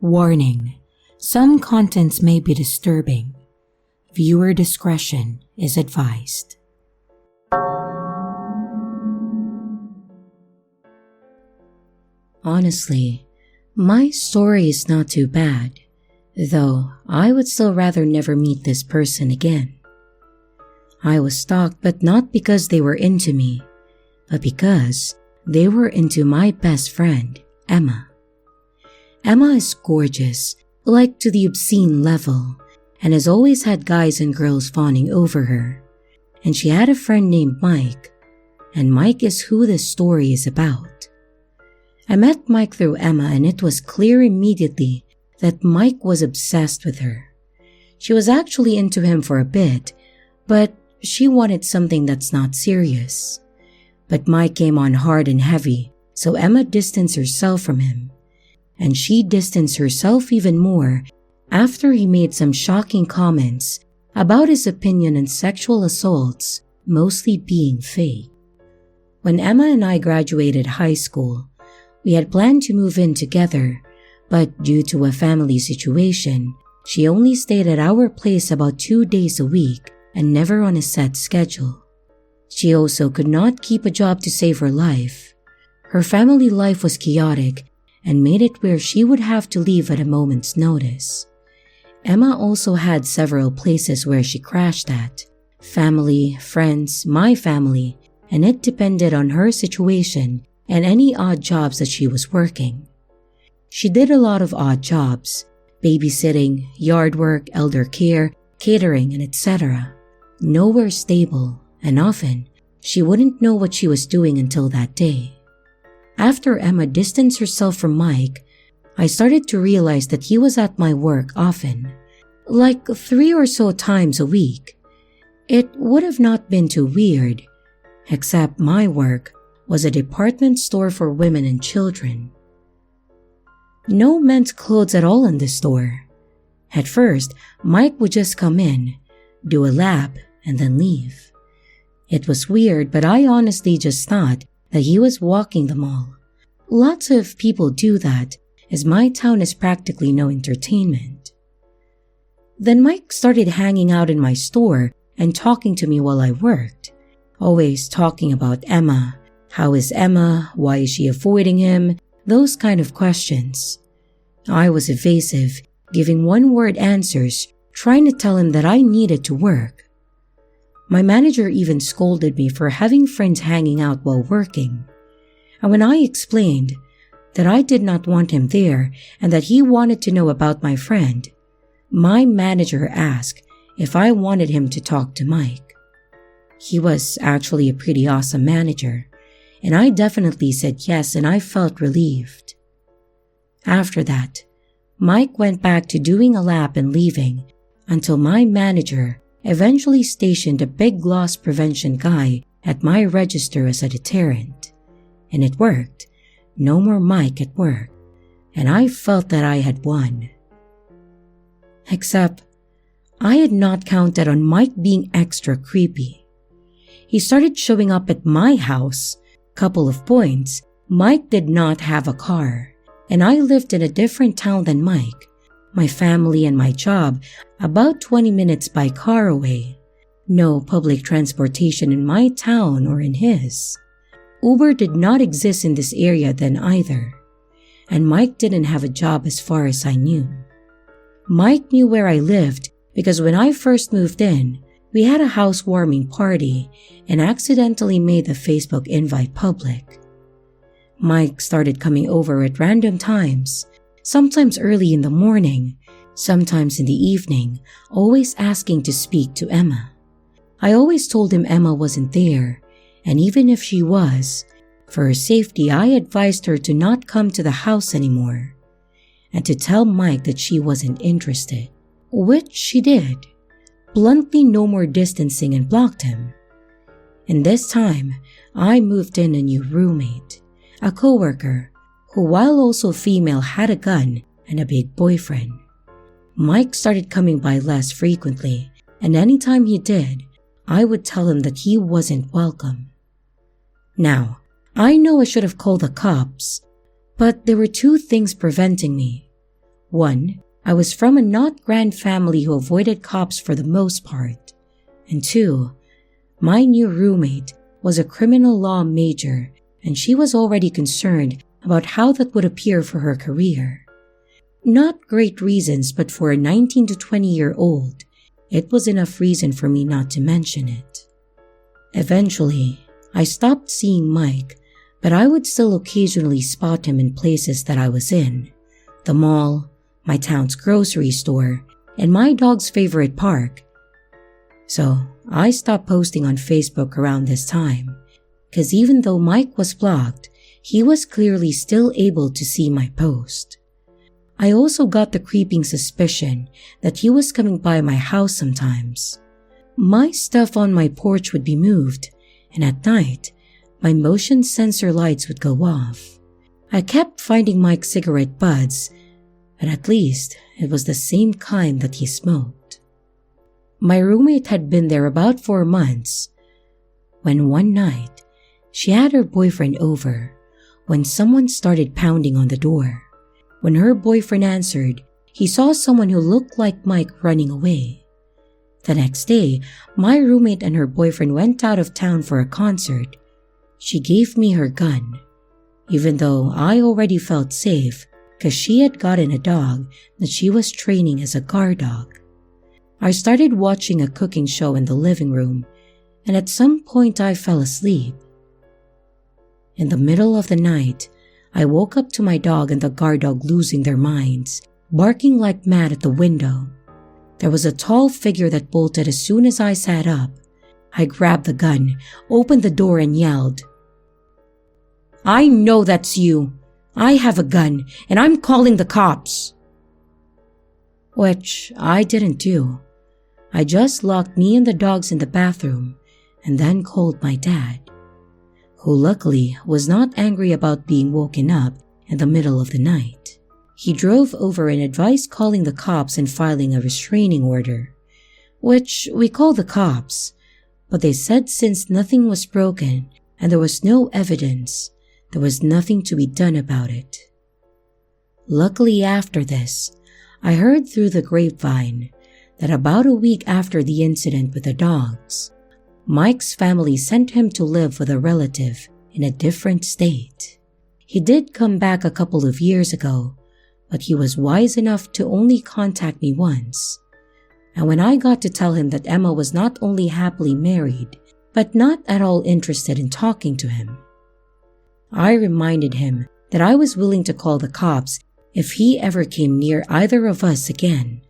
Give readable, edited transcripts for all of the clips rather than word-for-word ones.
Warning: some contents may be disturbing. Viewer discretion is advised. Honestly, my story is not too bad, though I would still rather never meet this person again. I was stalked, but not because they were into me, but because they were into my best friend, Emma. Emma is gorgeous, like to the obscene level, and has always had guys and girls fawning over her. And she had a friend named Mike, and Mike is who this story is about. I met Mike through Emma, and it was clear immediately that Mike was obsessed with her. She was actually into him for a bit, but she wanted something that's not serious. But Mike came on hard and heavy, so Emma distanced herself from him. And she distanced herself even more after he made some shocking comments about his opinion on sexual assaults mostly being fake. When Emma and I graduated high school, we had planned to move in together, but due to a family situation, she only stayed at our place about 2 days a week and never on a set schedule. She also could not keep a job to save her life. Her family life was chaotic and made it where she would have to leave at a moment's notice. Emma also had several places where she crashed at: family, friends, my family, and it depended on her situation and any odd jobs that she was working. She did a lot of odd jobs: babysitting, yard work, elder care, catering, and etc. Nowhere stable, and often she wouldn't know what she was doing until that day. After Emma distanced herself from Mike, I started to realize that he was at my work often, like 3 or so times a week. It would have not been too weird, except my work was a department store for women and children. No men's clothes at all in the store. At first, Mike would just come in, do a lap, and then leave. It was weird, but I honestly just thought that he was walking the mall. Lots of people do that, as my town is practically no entertainment. Then Mike started hanging out in my store and talking to me while I worked, always talking about Emma. How is Emma? Why is she avoiding him? Those kind of questions. I was evasive, giving one-word answers, trying to tell him that I needed to work. My manager even scolded me for having friends hanging out while working. And when I explained that I did not want him there and that he wanted to know about my friend, my manager asked if I wanted him to talk to Mike. He was actually a pretty awesome manager, and I definitely said yes, and I felt relieved. After that, Mike went back to doing a lap and leaving until my manager eventually stationed a big loss prevention guy at my register as a deterrent. And it worked. No more Mike at work. And I felt that I had won. Except, I had not counted on Mike being extra creepy. He started showing up at my house. Couple of points: Mike did not have a car, and I lived in a different town than Mike. My family and my job about 20 minutes by car away. No public transportation in my town or in his. Uber did not exist in this area then either, and Mike didn't have a job as far as I knew. Mike knew where I lived because when I first moved in, we had a housewarming party and accidentally made the Facebook invite public. Mike started coming over at random times, sometimes early in the morning, sometimes in the evening, always asking to speak to Emma. I always told him Emma wasn't there, and even if she was, for her safety I advised her to not come to the house anymore, and to tell Mike that she wasn't interested, which she did. Bluntly no more distancing and blocked him. And this time, I moved in a new roommate, a coworker, who while also female had a gun and a big boyfriend. Mike started coming by less frequently, and anytime he did, I would tell him that he wasn't welcome. Now, I know I should have called the cops, but there were 2 things preventing me. 1, I was from a not grand family who avoided cops for the most part. And 2, my new roommate was a criminal law major, and she was already concerned about how that would appear for her career. Not great reasons, but for a 19 to 20-year-old, it was enough reason for me not to mention it. Eventually, I stopped seeing Mike, but I would still occasionally spot him in places that I was in. The mall, my town's grocery store, and my dog's favorite park. So, I stopped posting on Facebook around this time, because even though Mike was blocked, he was clearly still able to see my post. I also got the creeping suspicion that he was coming by my house sometimes. My stuff on my porch would be moved, and at night, my motion sensor lights would go off. I kept finding Mike's cigarette butts, but at least it was the same kind that he smoked. My roommate had been there about 4 months, when one night, she had her boyfriend over when someone started pounding on the door. When her boyfriend answered, he saw someone who looked like Mike running away. The next day, my roommate and her boyfriend went out of town for a concert. She gave me her gun, even though I already felt safe because she had gotten a dog that she was training as a guard dog. I started watching a cooking show in the living room, and at some point I fell asleep. In the middle of the night, I woke up to my dog and the guard dog losing their minds, barking like mad at the window. There was a tall figure that bolted as soon as I sat up. I grabbed the gun, opened the door, and yelled, "I know that's you. I have a gun, and I'm calling the cops." Which I didn't do. I just locked me and the dogs in the bathroom and then called my dad, who luckily was not angry about being woken up in the middle of the night. He drove over and advised calling the cops and filing a restraining order, which we called the cops, but they said since nothing was broken and there was no evidence, there was nothing to be done about it. Luckily after this, I heard through the grapevine that about a week after the incident with the dogs, Mike's family sent him to live with a relative in a different state. He did come back a couple of years ago, but he was wise enough to only contact me once. And when I got to tell him that Emma was not only happily married, but not at all interested in talking to him, I reminded him that I was willing to call the cops if he ever came near either of us again.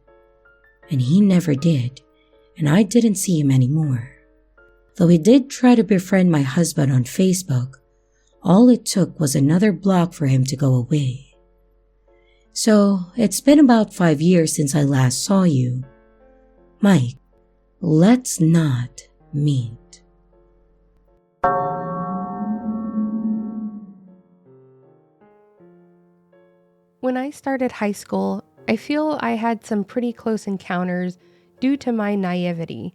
And he never did, and I didn't see him anymore. Though he did try to befriend my husband on Facebook, all it took was another block for him to go away. So, it's been about 5 years since I last saw you. Mike, let's not meet. When I started high school, I feel I had some pretty close encounters due to my naivety.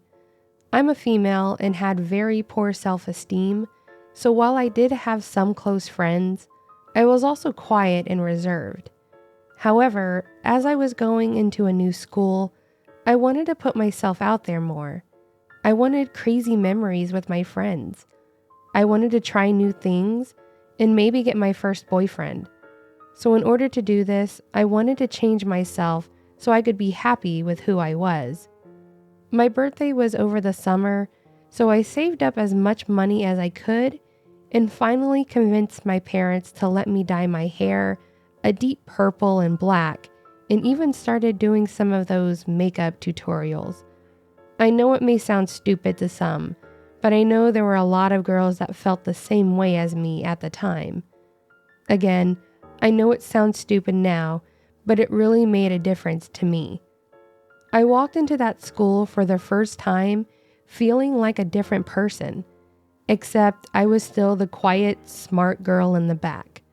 I'm a female and had very poor self-esteem, so while I did have some close friends, I was also quiet and reserved. However, as I was going into a new school, I wanted to put myself out there more. I wanted crazy memories with my friends. I wanted to try new things and maybe get my first boyfriend. So in order to do this, I wanted to change myself so I could be happy with who I was. My birthday was over the summer, so I saved up as much money as I could and finally convinced my parents to let me dye my hair a deep purple and black, and even started doing some of those makeup tutorials. I know it may sound stupid to some, but I know there were a lot of girls that felt the same way as me at the time. Again, I know it sounds stupid now, but it really made a difference to me. I walked into that school for the first time feeling like a different person, except I was still the quiet, smart girl in the back.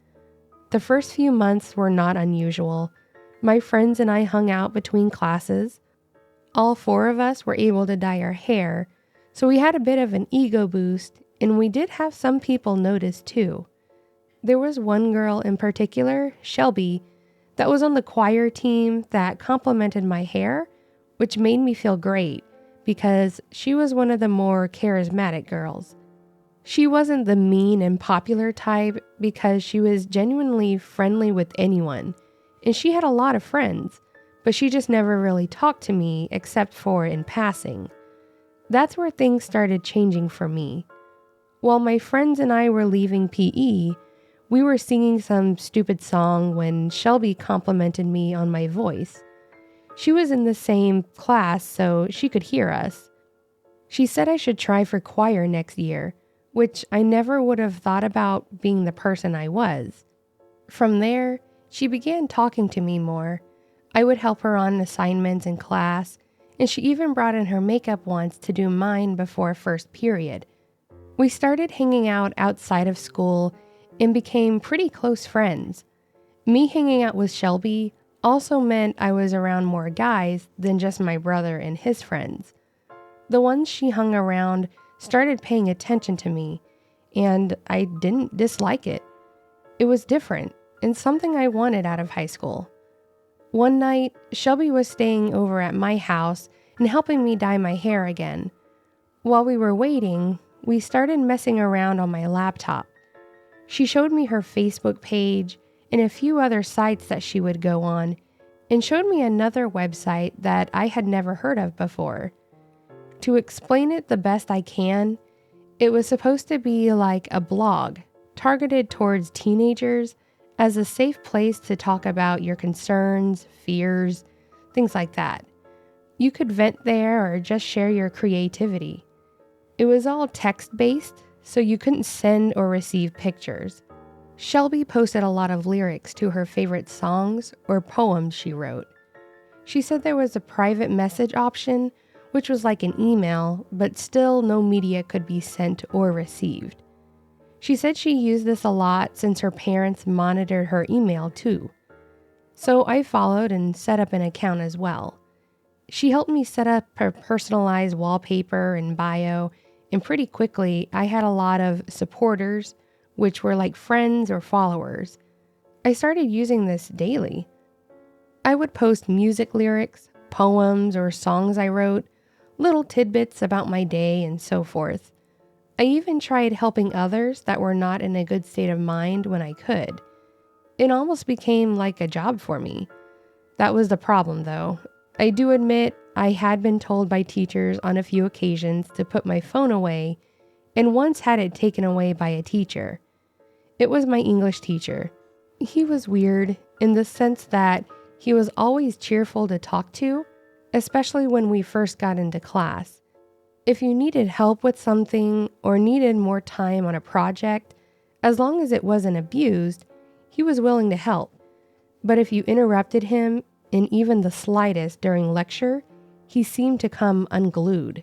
The first few months were not unusual. My friends and I hung out between classes. All 4 of us were able to dye our hair, so we had a bit of an ego boost, and we did have some people notice too. There was one girl in particular, Shelby, that was on the choir team that complimented my hair, which made me feel great because she was one of the more charismatic girls. She wasn't the mean and popular type because she was genuinely friendly with anyone, and she had a lot of friends, but she just never really talked to me except for in passing. That's where things started changing for me. While my friends and I were leaving PE, we were singing some stupid song when Shelby complimented me on my voice. She was in the same class, so she could hear us. She said I should try for choir next year, which I never would have thought about being the person I was. From there, she began talking to me more. I would help her on assignments in class, and she even brought in her makeup once to do mine before first period. We started hanging out outside of school and became pretty close friends. Me hanging out with Shelby also meant I was around more guys than just my brother and his friends. The ones she hung around started paying attention to me, and I didn't dislike it. It was different and something I wanted out of high school. One night, Shelby was staying over at my house and helping me dye my hair again. While we were waiting, we started messing around on my laptop. She showed me her Facebook page and a few other sites that she would go on, and showed me another website that I had never heard of before. To explain it the best I can, it was supposed to be like a blog targeted towards teenagers as a safe place to talk about your concerns, fears, things like that. You could vent there or just share your creativity. It was all text-based, so you couldn't send or receive pictures. Shelby posted a lot of lyrics to her favorite songs or poems she wrote. She said there was a private message option, which was like an email, but still no media could be sent or received. She said she used this a lot since her parents monitored her email too. So I followed and set up an account as well. She helped me set up her personalized wallpaper and bio, and pretty quickly I had a lot of supporters, which were like friends or followers. I started using this daily. I would post music lyrics, poems, or songs I wrote, little tidbits about my day, and so forth. I even tried helping others that were not in a good state of mind when I could. It almost became like a job for me. That was the problem, though. I do admit I had been told by teachers on a few occasions to put my phone away, and once had it taken away by a teacher. It was my English teacher. He was weird in the sense that he was always cheerful to talk to, especially when we first got into class. If you needed help with something or needed more time on a project, as long as it wasn't abused, he was willing to help. But if you interrupted him in even the slightest during lecture, he seemed to come unglued.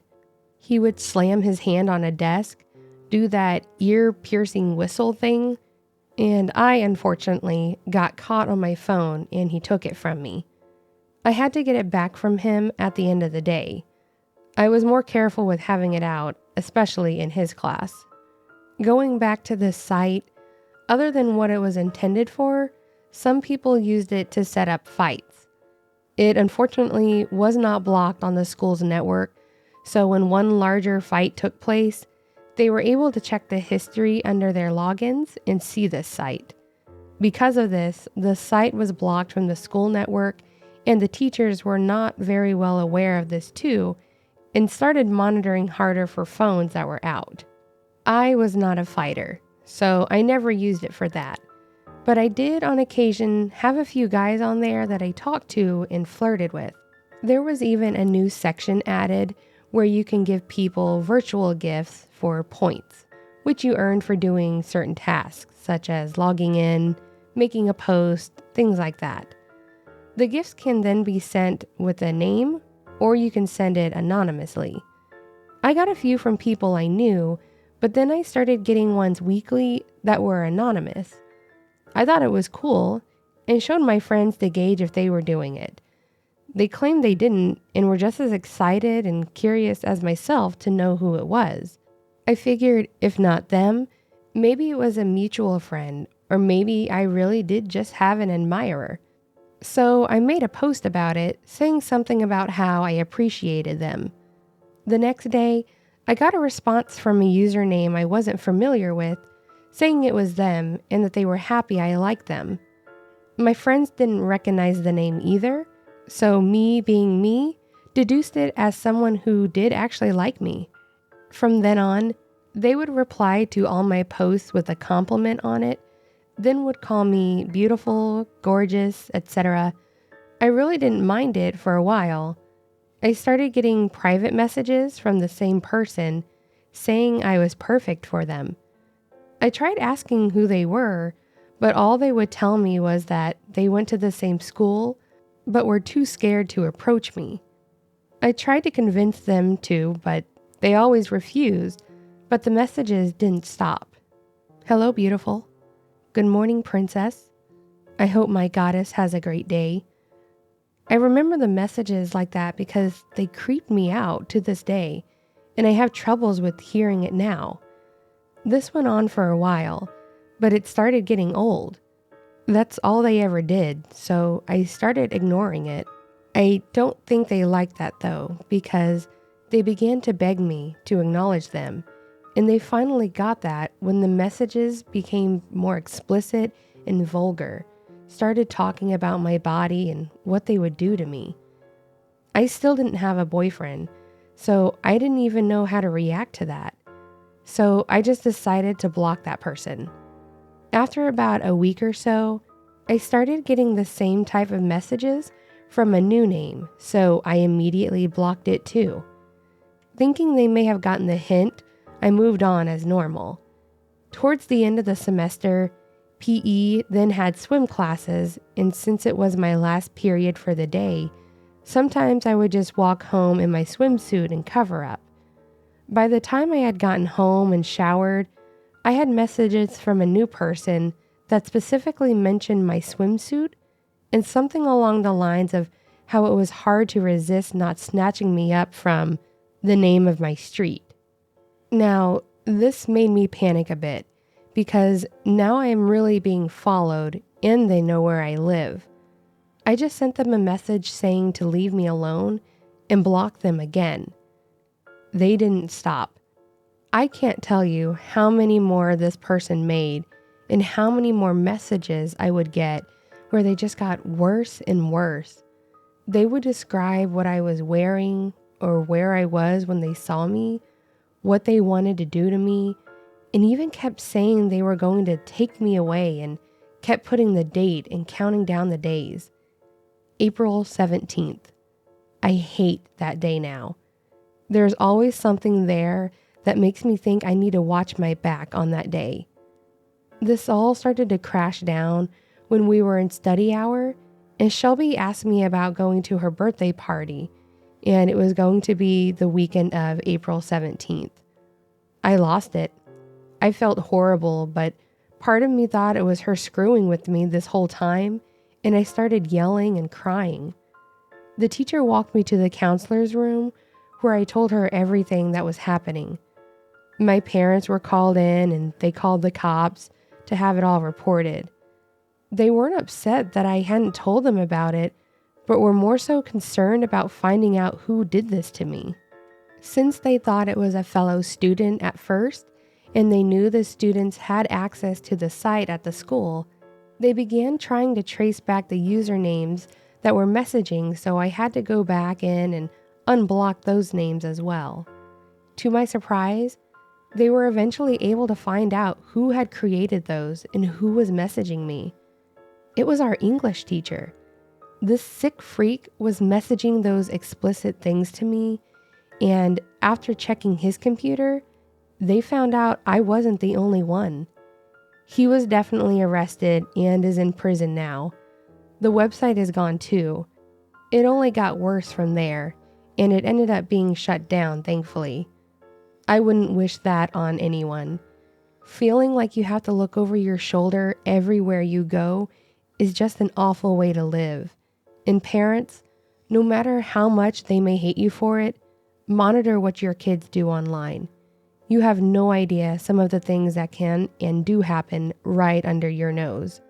He would slam his hand on a desk, do that ear-piercing whistle thing, and I, unfortunately, got caught on my phone and he took it from me. I had to get it back from him at the end of the day. I was more careful with having it out, especially in his class. Going back to this site, other than what it was intended for, some people used it to set up fights. It unfortunately was not blocked on the school's network, so when one larger fight took place, they were able to check the history under their logins and see this site. Because of this, the site was blocked from the school network, and the teachers were not very well aware of this too, and started monitoring harder for phones that were out. I was not a fighter, so I never used it for that. But I did on occasion have a few guys on there that I talked to and flirted with. There was even a new section added where you can give people virtual gifts for points, which you earn for doing certain tasks, such as logging in, making a post, things like that. The gifts can then be sent with a name, or you can send it anonymously. I got a few from people I knew, but then I started getting ones weekly that were anonymous. I thought it was cool and showed my friends to gauge if they were doing it. They claimed they didn't and were just as excited and curious as myself to know who it was. I figured if not them, maybe it was a mutual friend, or maybe I really did just have an admirer. So I made a post about it, saying something about how I appreciated them. The next day, I got a response from a username I wasn't familiar with, saying it was them and that they were happy I liked them. My friends didn't recognize the name either, so me being me, deduced it as someone who did actually like me. From then on, they would reply to all my posts with a compliment on it, then would call me beautiful, gorgeous, etc. I really didn't mind it for a while. I started getting private messages from the same person saying I was perfect for them. I tried asking who they were, but all they would tell me was that they went to the same school, but were too scared to approach me. I tried to convince them to, but they always refused, but the messages didn't stop. Hello, beautiful. Good morning, princess. I hope my goddess has a great day. I remember the messages like that because they creeped me out to this day, and I have troubles with hearing it now. This went on for a while, but it started getting old. That's all they ever did, so I started ignoring it. I don't think they liked that though, because they began to beg me to acknowledge them, and they finally got that when the messages became more explicit and vulgar, started talking about my body and what they would do to me. I still didn't have a boyfriend, so I didn't even know how to react to that. So I just decided to block that person. After about a week or so, I started getting the same type of messages from a new name, so I immediately blocked it too. Thinking they may have gotten the hint, I moved on as normal. Towards the end of the semester, PE then had swim classes, and since it was my last period for the day, sometimes I would just walk home in my swimsuit and cover up. By the time I had gotten home and showered, I had messages from a new person that specifically mentioned my swimsuit and something along the lines of how it was hard to resist not snatching me up from the name of my street. Now, this made me panic a bit because now I am really being followed and they know where I live. I just sent them a message saying to leave me alone and blocked them again. They didn't stop. I can't tell you how many more this person made and how many more messages I would get where they just got worse and worse. They would describe what I was wearing or where I was when they saw me, what they wanted to do to me, and even kept saying they were going to take me away and kept putting the date and counting down the days. April 17th. I hate that day now. There's always something there that makes me think I need to watch my back on that day. This all started to crash down when we were in study hour and Shelby asked me about going to her birthday party, and it was going to be the weekend of April 17th. I lost it. I felt horrible, but part of me thought it was her screwing with me this whole time, and I started yelling and crying. The teacher walked me to the counselor's room where I told her everything that was happening. My parents were called in and they called the cops to have it all reported. They weren't upset that I hadn't told them about it, but were more so concerned about finding out who did this to me. Since they thought it was a fellow student at first, and they knew the students had access to the site at the school, they began trying to trace back the usernames that were messaging, so I had to go back in and unblock those names as well. To my surprise, they were eventually able to find out who had created those and who was messaging me. It was our English teacher. This sick freak was messaging those explicit things to me, and after checking his computer, they found out I wasn't the only one. He was definitely arrested and is in prison now. The website is gone too. It only got worse from there, and it ended up being shut down, thankfully. I wouldn't wish that on anyone. Feeling like you have to look over your shoulder everywhere you go is just an awful way to live. And parents, no matter how much they may hate you for it, monitor what your kids do online. You have no idea some of the things that can and do happen right under your nose.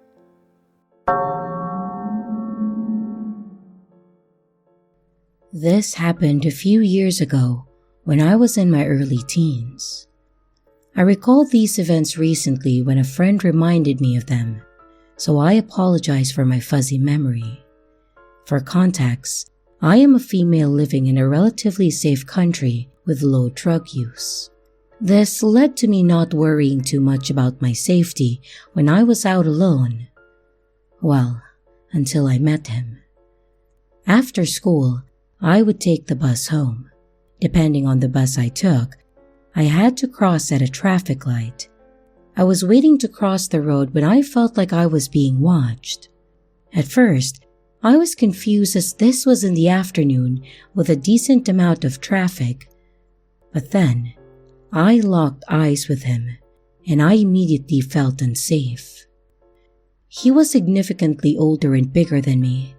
This happened a few years ago when I was in my early teens. I recalled these events recently when a friend reminded me of them, so I apologize for my fuzzy memory. For context, I am a female living in a relatively safe country with low drug use. This led to me not worrying too much about my safety when I was out alone. Well, until I met him. After school, I would take the bus home. Depending on the bus I took, I had to cross at a traffic light. I was waiting to cross the road when I felt like I was being watched. At first, I was confused as this was in the afternoon with a decent amount of traffic. But then, I locked eyes with him, and I immediately felt unsafe. He was significantly older and bigger than me.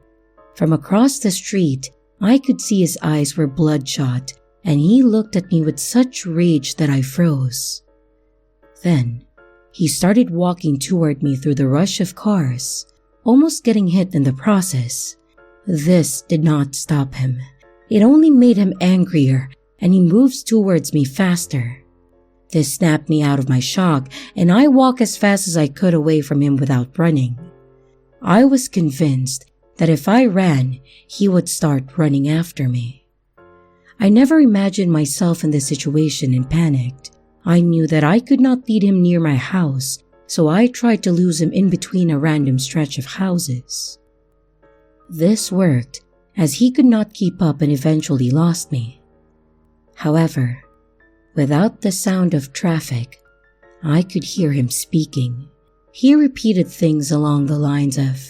From across the street, I could see his eyes were bloodshot, and he looked at me with such rage that I froze. Then, he started walking toward me through the rush of cars, almost getting hit in the process. This did not stop him. It only made him angrier, and he moves towards me faster. This snapped me out of my shock, and I walked as fast as I could away from him without running. I was convinced that if I ran, he would start running after me. I never imagined myself in this situation and panicked. I knew that I could not lead him near my house, so I tried to lose him in between a random stretch of houses. This worked, as he could not keep up and eventually lost me. However, without the sound of traffic, I could hear him speaking. He repeated things along the lines of,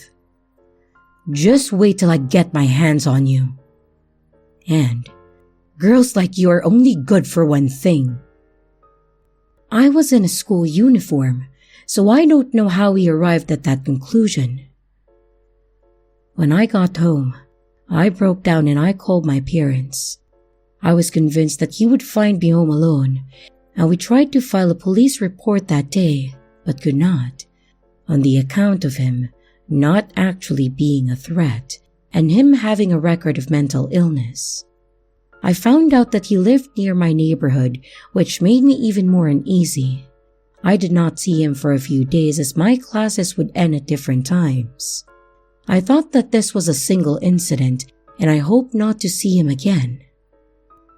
"Just wait till I get my hands on you," and "Girls like you are only good for one thing." I was in a school uniform, so I don't know how he arrived at that conclusion. When I got home, I broke down and I called my parents. I was convinced that he would find me home alone, and we tried to file a police report that day, but could not, on the account of him not actually being a threat and him having a record of mental illness. I found out that he lived near my neighborhood, which made me even more uneasy. I did not see him for a few days as my classes would end at different times. I thought that this was a single incident, and I hoped not to see him again.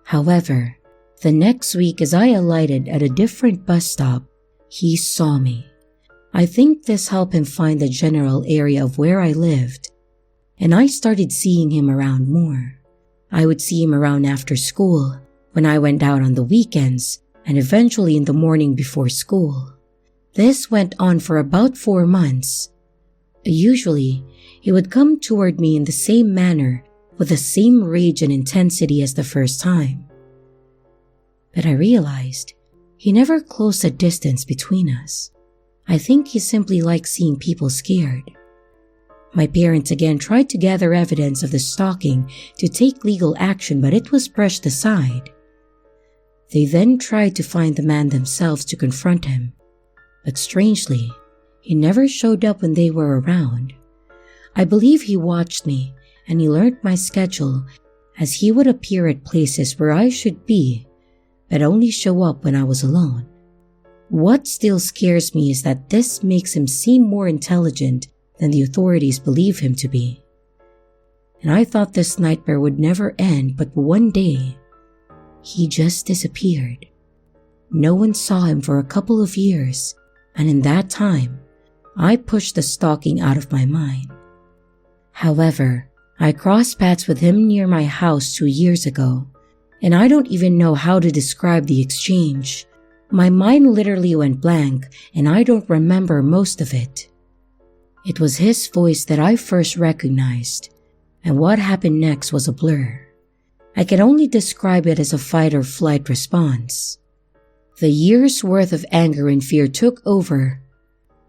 However, the next week as I alighted at a different bus stop, he saw me. I think this helped him find the general area of where I lived, and I started seeing him around more. I would see him around after school, when I went out on the weekends, and eventually in the morning before school. This went on for about 4 months. Usually, he would come toward me in the same manner, with the same rage and intensity as the first time. But I realized he never closed the distance between us. I think he simply liked seeing people scared. My parents again tried to gather evidence of the stalking to take legal action, but it was brushed aside. They then tried to find the man themselves to confront him, but strangely, he never showed up when they were around. I believe he watched me, and he learned my schedule, as he would appear at places where I should be, but only show up when I was alone. What still scares me is that this makes him seem more intelligent than the authorities believe him to be. And I thought this nightmare would never end, but one day, he just disappeared. No one saw him for a couple of years, and in that time, I pushed the stalking out of my mind. However, I crossed paths with him near my house 2 years ago, and I don't even know how to describe the exchange. My mind literally went blank, and I don't remember most of it. It was his voice that I first recognized, and what happened next was a blur. I can only describe it as a fight or flight response. The years' worth of anger and fear took over,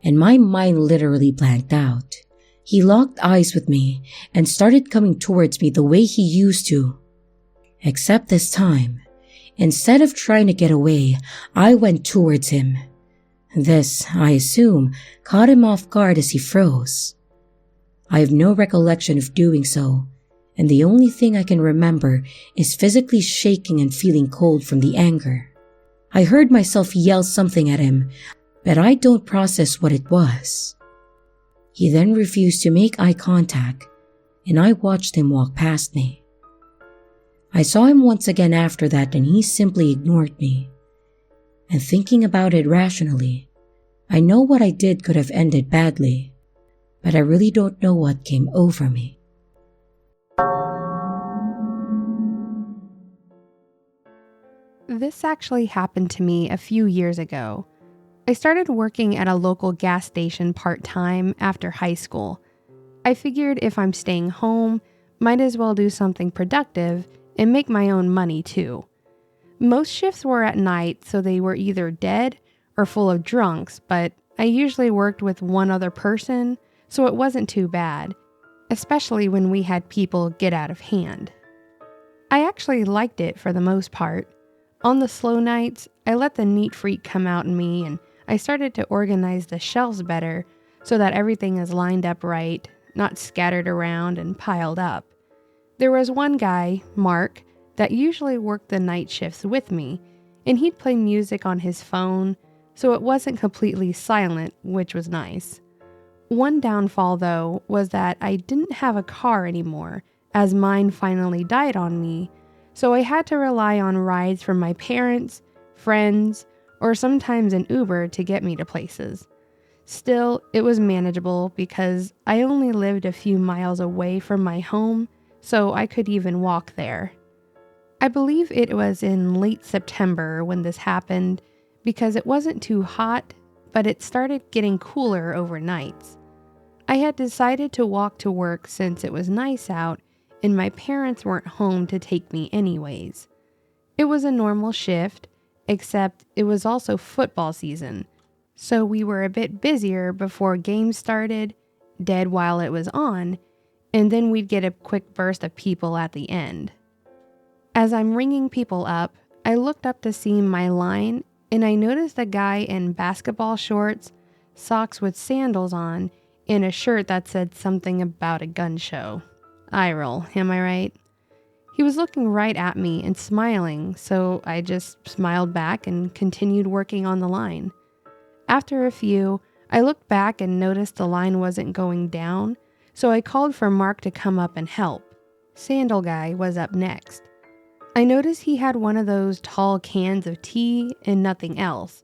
and my mind literally blanked out. He locked eyes with me and started coming towards me the way he used to. Except this time, instead of trying to get away, I went towards him. This, I assume, caught him off guard as he froze. I have no recollection of doing so, and the only thing I can remember is physically shaking and feeling cold from the anger. I heard myself yell something at him, but I don't process what it was. He then refused to make eye contact, and I watched him walk past me. I saw him once again after that, and he simply ignored me. And thinking about it rationally, I know what I did could have ended badly, but I really don't know what came over me. This actually happened to me a few years ago. I started working at a local gas station part-time after high school. I figured if I'm staying home, might as well do something productive and make my own money too. Most shifts were at night, so they were either dead or full of drunks, but I usually worked with one other person, so it wasn't too bad, especially when we had people get out of hand. I actually liked it for the most part. On the slow nights, I let the neat freak come out in me, and I started to organize the shelves better so that everything is lined up right, not scattered around and piled up. There was one guy, Mark, that usually worked the night shifts with me, and he'd play music on his phone, so it wasn't completely silent, which was nice. One downfall, though, was that I didn't have a car anymore, as mine finally died on me, so I had to rely on rides from my parents, friends, or sometimes an Uber to get me to places. Still, it was manageable because I only lived a few miles away from my home, so I could even walk there. I believe it was in late September when this happened because it wasn't too hot, but it started getting cooler overnights. I had decided to walk to work since it was nice out and my parents weren't home to take me anyways. It was a normal shift, except it was also football season, so we were a bit busier before games started, dead while it was on, and then we'd get a quick burst of people at the end. As I'm ringing people up, I looked up to see my line, and I noticed a guy in basketball shorts, socks with sandals on, and a shirt that said something about a gun show. Eye roll, am I right? He was looking right at me and smiling, so I just smiled back and continued working on the line. After a few, I looked back and noticed the line wasn't going down, so I called for Mark to come up and help. Sandal Guy was up next. I noticed he had one of those tall cans of tea and nothing else,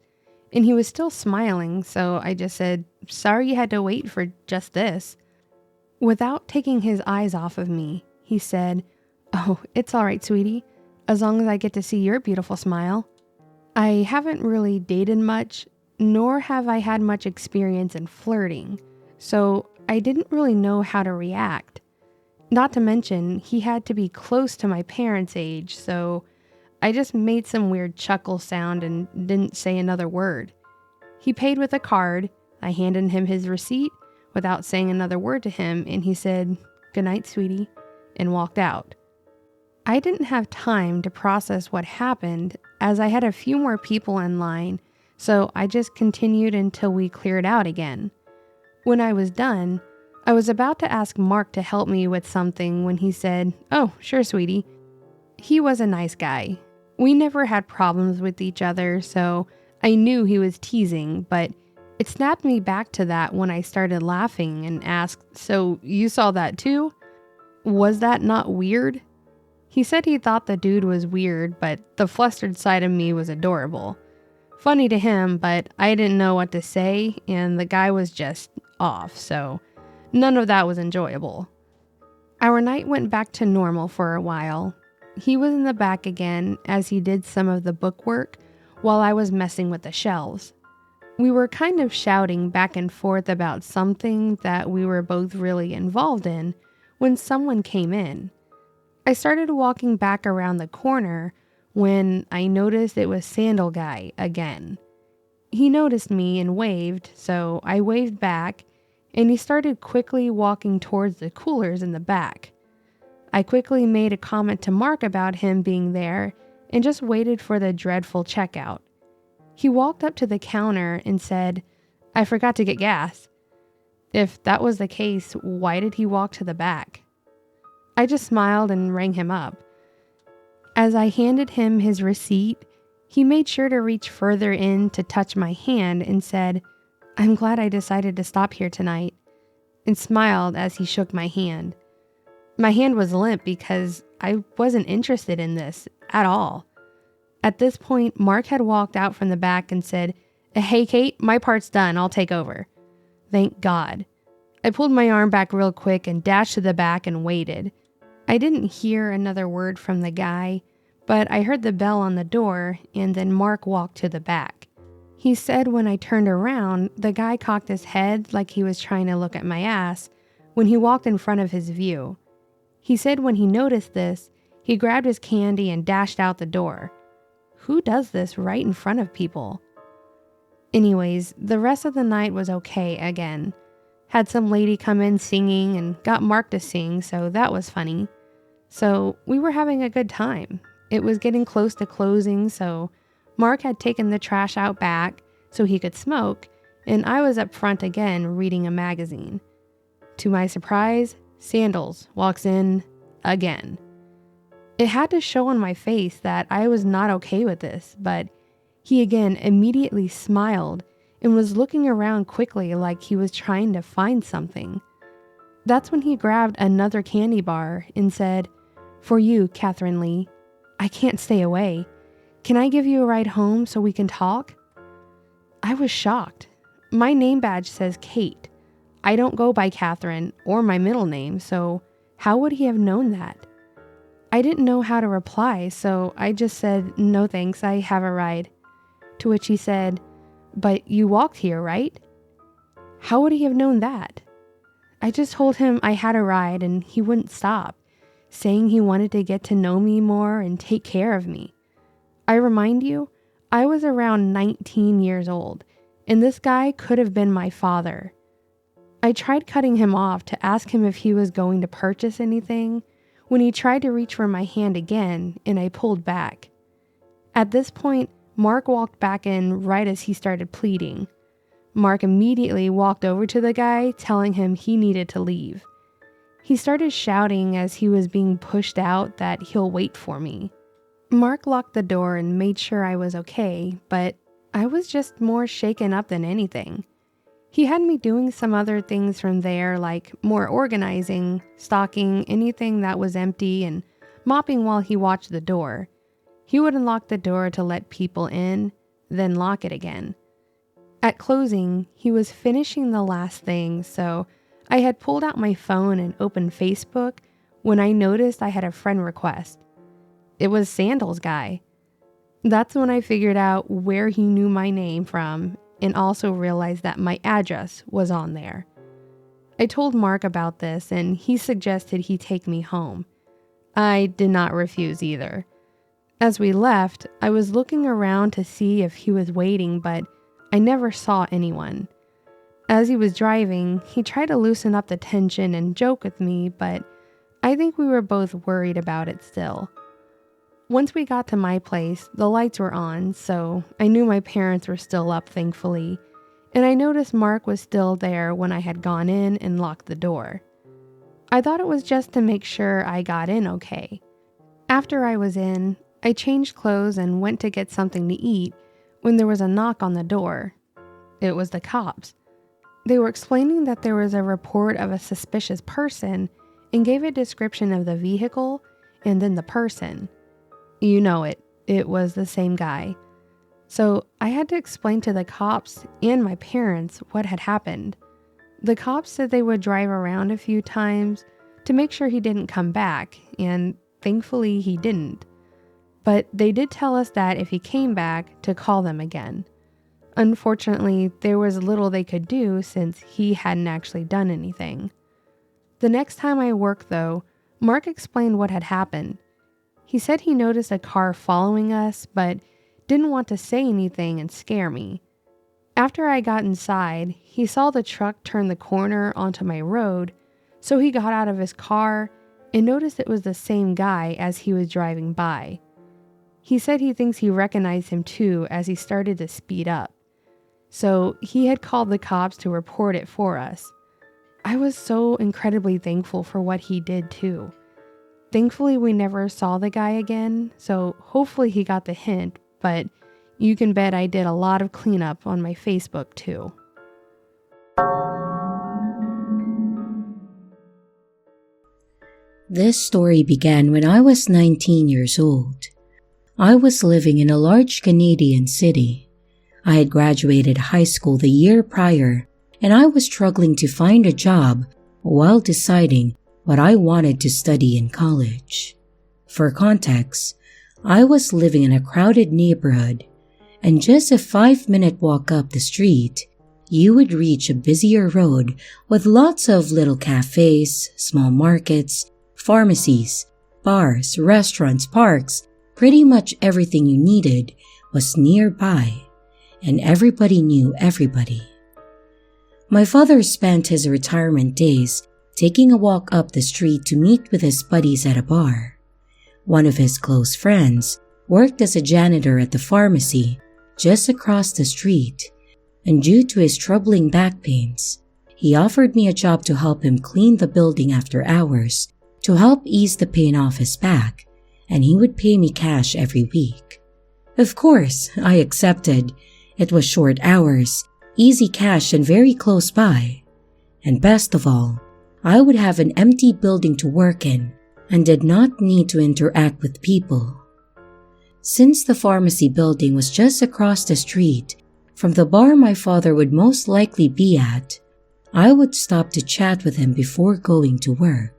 and he was still smiling, so I just said, "Sorry you had to wait for just this." Without taking his eyes off of me, he said, "Oh, it's all right, sweetie, as long as I get to see your beautiful smile." I haven't really dated much, nor have I had much experience in flirting, so I didn't really know how to react. Not to mention, he had to be close to my parents' age, so I just made some weird chuckle sound and didn't say another word. He paid with a card. I handed him his receipt without saying another word to him, and he said, "Good night, sweetie," and walked out. I didn't have time to process what happened as I had a few more people in line, so I just continued until we cleared out again. When I was done, I was about to ask Mark to help me with something when he said, "Oh, sure, sweetie." He was a nice guy. We never had problems with each other, so I knew he was teasing, but it snapped me back to that when I started laughing and asked, "So you saw that too? Was that not weird?" He said he thought the dude was weird, but the flustered side of me was adorable. Funny to him, but I didn't know what to say, and the guy was just off, so none of that was enjoyable. Our night went back to normal for a while. He was in the back again as he did some of the bookwork while I was messing with the shelves. We were kind of shouting back and forth about something that we were both really involved in when someone came in. I started walking back around the corner when I noticed it was Sandal Guy again. He noticed me and waved, so I waved back, and he started quickly walking towards the coolers in the back. I quickly made a comment to Mark about him being there and just waited for the dreadful checkout. He walked up to the counter and said, "I forgot to get gas." If that was the case, why did he walk to the back? I just smiled and rang him up. As I handed him his receipt, he made sure to reach further in to touch my hand and said, "I'm glad I decided to stop here tonight," and smiled as he shook my hand. My hand was limp because I wasn't interested in this at all. At this point, Mark had walked out from the back and said, "Hey, Kate, my part's done. I'll take over." Thank God. I pulled my arm back real quick and dashed to the back and waited. I didn't hear another word from the guy, but I heard the bell on the door, and then Mark walked to the back. He said when I turned around, the guy cocked his head like he was trying to look at my ass when he walked in front of his view. He said when he noticed this, he grabbed his candy and dashed out the door. Who does this right in front of people? Anyways, the rest of the night was okay again. Had some lady come in singing and got Mark to sing, so that was funny. So we were having a good time. It was getting close to closing, so Mark had taken the trash out back so he could smoke, and I was up front again reading a magazine. To my surprise, Sandals walks in again. It had to show on my face that I was not okay with this, but he again immediately smiled and was looking around quickly like he was trying to find something. That's when he grabbed another candy bar and said, "For you, Catherine Lee. I can't stay away. Can I give you a ride home so we can talk?" I was shocked. My name badge says Kate. I don't go by Catherine or my middle name, so how would he have known that? I didn't know how to reply, so I just said, "No thanks, I have a ride." To which he said, "But you walked here, right?" How would he have known that? I just told him I had a ride and he wouldn't stop, saying he wanted to get to know me more and take care of me. I remind you, I was around 19 years old, and this guy could have been my father. I tried cutting him off to ask him if he was going to purchase anything when he tried to reach for my hand again, and I pulled back. At this point, Mark walked back in right as he started pleading. Mark immediately walked over to the guy, telling him he needed to leave. He started shouting as he was being pushed out that he'll wait for me. Mark locked the door and made sure I was okay, but I was just more shaken up than anything. He had me doing some other things from there, like more organizing, stocking anything that was empty, and mopping while he watched the door. He would unlock the door to let people in, then lock it again. At closing, he was finishing the last thing, so I had pulled out my phone and opened Facebook when I noticed I had a friend request. It was Sandals guy. That's when I figured out where he knew my name from and also realized that my address was on there. I told Mark about this and he suggested he take me home. I did not refuse either. As we left, I was looking around to see if he was waiting, but I never saw anyone. As he was driving, he tried to loosen up the tension and joke with me, but I think we were both worried about it still. Once we got to my place, the lights were on, so I knew my parents were still up, thankfully, and I noticed Mark was still there when I had gone in and locked the door. I thought it was just to make sure I got in okay. After I was in, I changed clothes and went to get something to eat when there was a knock on the door. It was the cops. They were explaining that there was a report of a suspicious person and gave a description of the vehicle and then the person. You know it. It was the same guy. So I had to explain to the cops and my parents what had happened. The cops said they would drive around a few times to make sure he didn't come back, and thankfully he didn't. But they did tell us that if he came back, to call them again. Unfortunately, there was little they could do since he hadn't actually done anything. The next time I worked, though, Mark explained what had happened. He said he noticed a car following us, but didn't want to say anything and scare me. After I got inside, he saw the truck turn the corner onto my road, so he got out of his car and noticed it was the same guy as he was driving by. He said he thinks he recognized him too as he started to speed up. So he had called the cops to report it for us. I was so incredibly thankful for what he did too. Thankfully, we never saw the guy again, so hopefully he got the hint, but you can bet I did a lot of cleanup on my Facebook too. This story began when I was 19 years old. I was living in a large Canadian city. I had graduated high school the year prior, and I was struggling to find a job while deciding what I wanted to study in college. For context, I was living in a crowded neighborhood, and just a 5-minute walk up the street, you would reach a busier road with lots of little cafes, small markets, pharmacies, bars, restaurants, parks. Pretty much everything you needed was nearby, and everybody knew everybody. My father spent his retirement days taking a walk up the street to meet with his buddies at a bar. One of his close friends worked as a janitor at the pharmacy just across the street, and due to his troubling back pains, he offered me a job to help him clean the building after hours to help ease the pain off his back, and he would pay me cash every week. Of course, I accepted. It was short hours, easy cash, and very close by. And best of all, I would have an empty building to work in and did not need to interact with people. Since the pharmacy building was just across the street from the bar my father would most likely be at, I would stop to chat with him before going to work.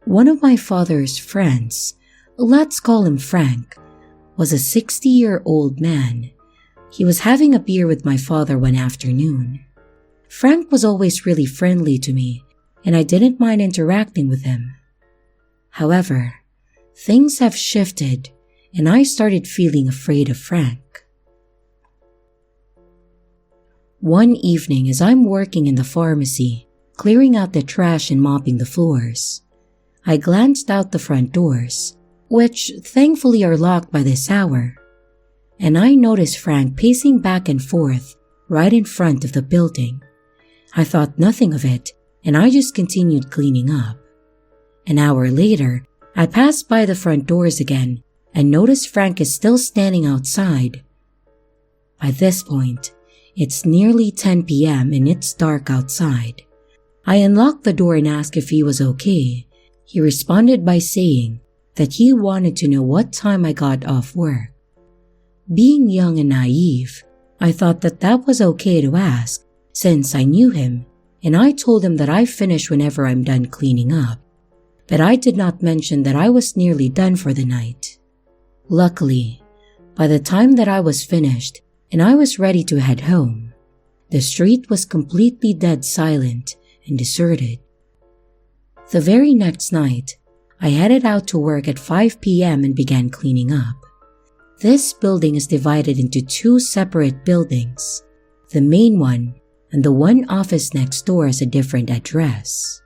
One of my father's friends, let's call him Frank, was a 60-year-old man. He was having a beer with my father one afternoon. Frank was always really friendly to me, and I didn't mind interacting with him. However, things have shifted, and I started feeling afraid of Frank. One evening as I'm working in the pharmacy, clearing out the trash and mopping the floors, I glanced out the front doors, which thankfully are locked by this hour, and I noticed Frank pacing back and forth right in front of the building. I thought nothing of it, and I just continued cleaning up. An hour later, I passed by the front doors again and noticed Frank is still standing outside. By this point, it's nearly 10 p.m. and it's dark outside. I unlocked the door and asked if he was okay. He responded by saying that he wanted to know what time I got off work. Being young and naive, I thought that was okay to ask since I knew him, and I told him that I finish whenever I'm done cleaning up, but I did not mention that I was nearly done for the night. Luckily, by the time that I was finished and I was ready to head home, the street was completely dead silent and deserted. The very next night, I headed out to work at 5 p.m. and began cleaning up. This building is divided into 2 separate buildings. The main one and the one office next door has a different address.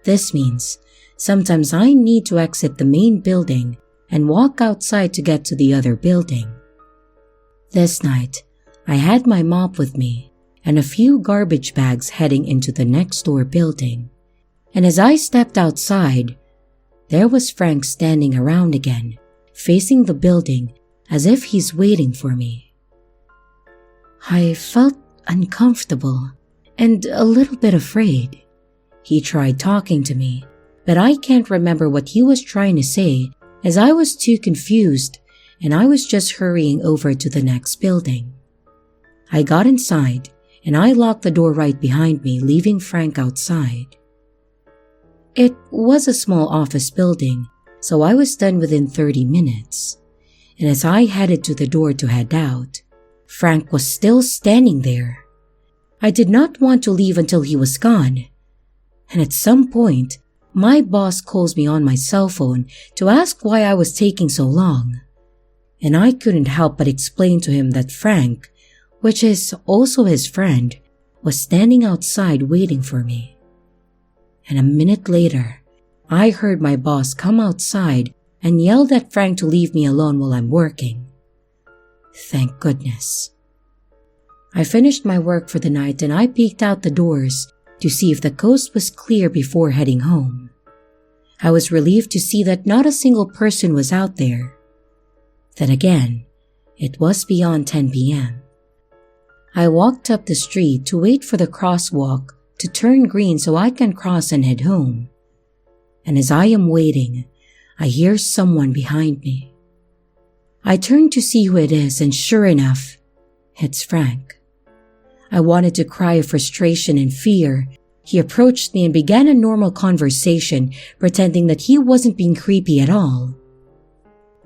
This means sometimes I need to exit the main building and walk outside to get to the other building. This night, I had my mop with me and a few garbage bags heading into the next door building. And as I stepped outside, there was Frank standing around again, facing the building as if he's waiting for me. I felt uncomfortable and a little bit afraid. He tried talking to me, but I can't remember what he was trying to say as I was too confused and I was just hurrying over to the next building. I got inside and I locked the door right behind me, leaving Frank outside. It was a small office building, so I was done within 30 minutes. And as I headed to the door to head out, Frank was still standing there. I did not want to leave until he was gone. And at some point, my boss calls me on my cell phone to ask why I was taking so long. And I couldn't help but explain to him that Frank, which is also his friend, was standing outside waiting for me. And a minute later, I heard my boss come outside and yelled at Frank to leave me alone while I'm working. Thank goodness. I finished my work for the night and I peeked out the doors to see if the coast was clear before heading home. I was relieved to see that not a single person was out there. Then again, it was beyond 10 p.m. I walked up the street to wait for the crosswalk to turn green so I can cross and head home. And as I am waiting, I hear someone behind me. I turn to see who it is, and sure enough, it's Frank. I wanted to cry of frustration and fear. He approached me and began a normal conversation, pretending that he wasn't being creepy at all.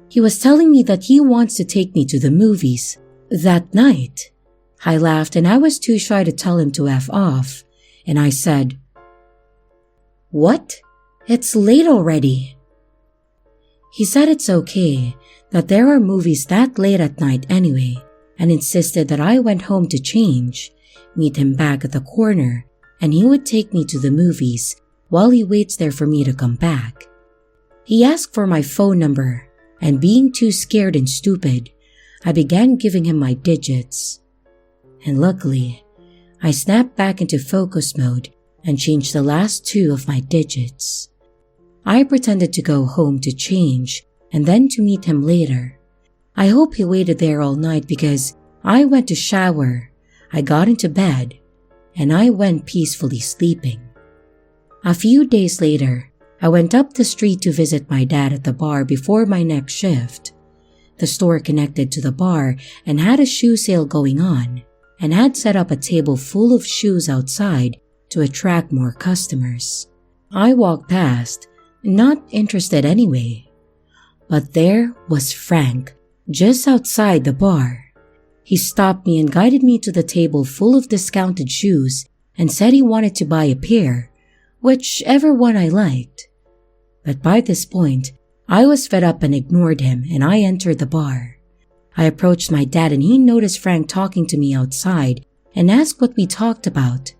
He was telling me that he wants to take me to the movies that night. I laughed and I was too shy to tell him to F off, and I said, "What? It's late already." He said it's okay, that there are movies that late at night anyway, and insisted that I went home to change, meet him back at the corner, and he would take me to the movies while he waits there for me to come back. He asked for my phone number, and being too scared and stupid, I began giving him my digits. And luckily, I snapped back into focus mode and changed the last 2 of my digits. I pretended to go home to change and then to meet him later. I hope he waited there all night because I went to shower, I got into bed, and I went peacefully sleeping. A few days later, I went up the street to visit my dad at the bar before my next shift. The store connected to the bar and had a shoe sale going on, and had set up a table full of shoes outside to attract more customers. I walked past, not interested anyway. But there was Frank, just outside the bar. He stopped me and guided me to the table full of discounted shoes and said he wanted to buy a pair, whichever one I liked. But by this point, I was fed up and ignored him, and I entered the bar. I approached my dad and he noticed Frank talking to me outside and asked what we talked about.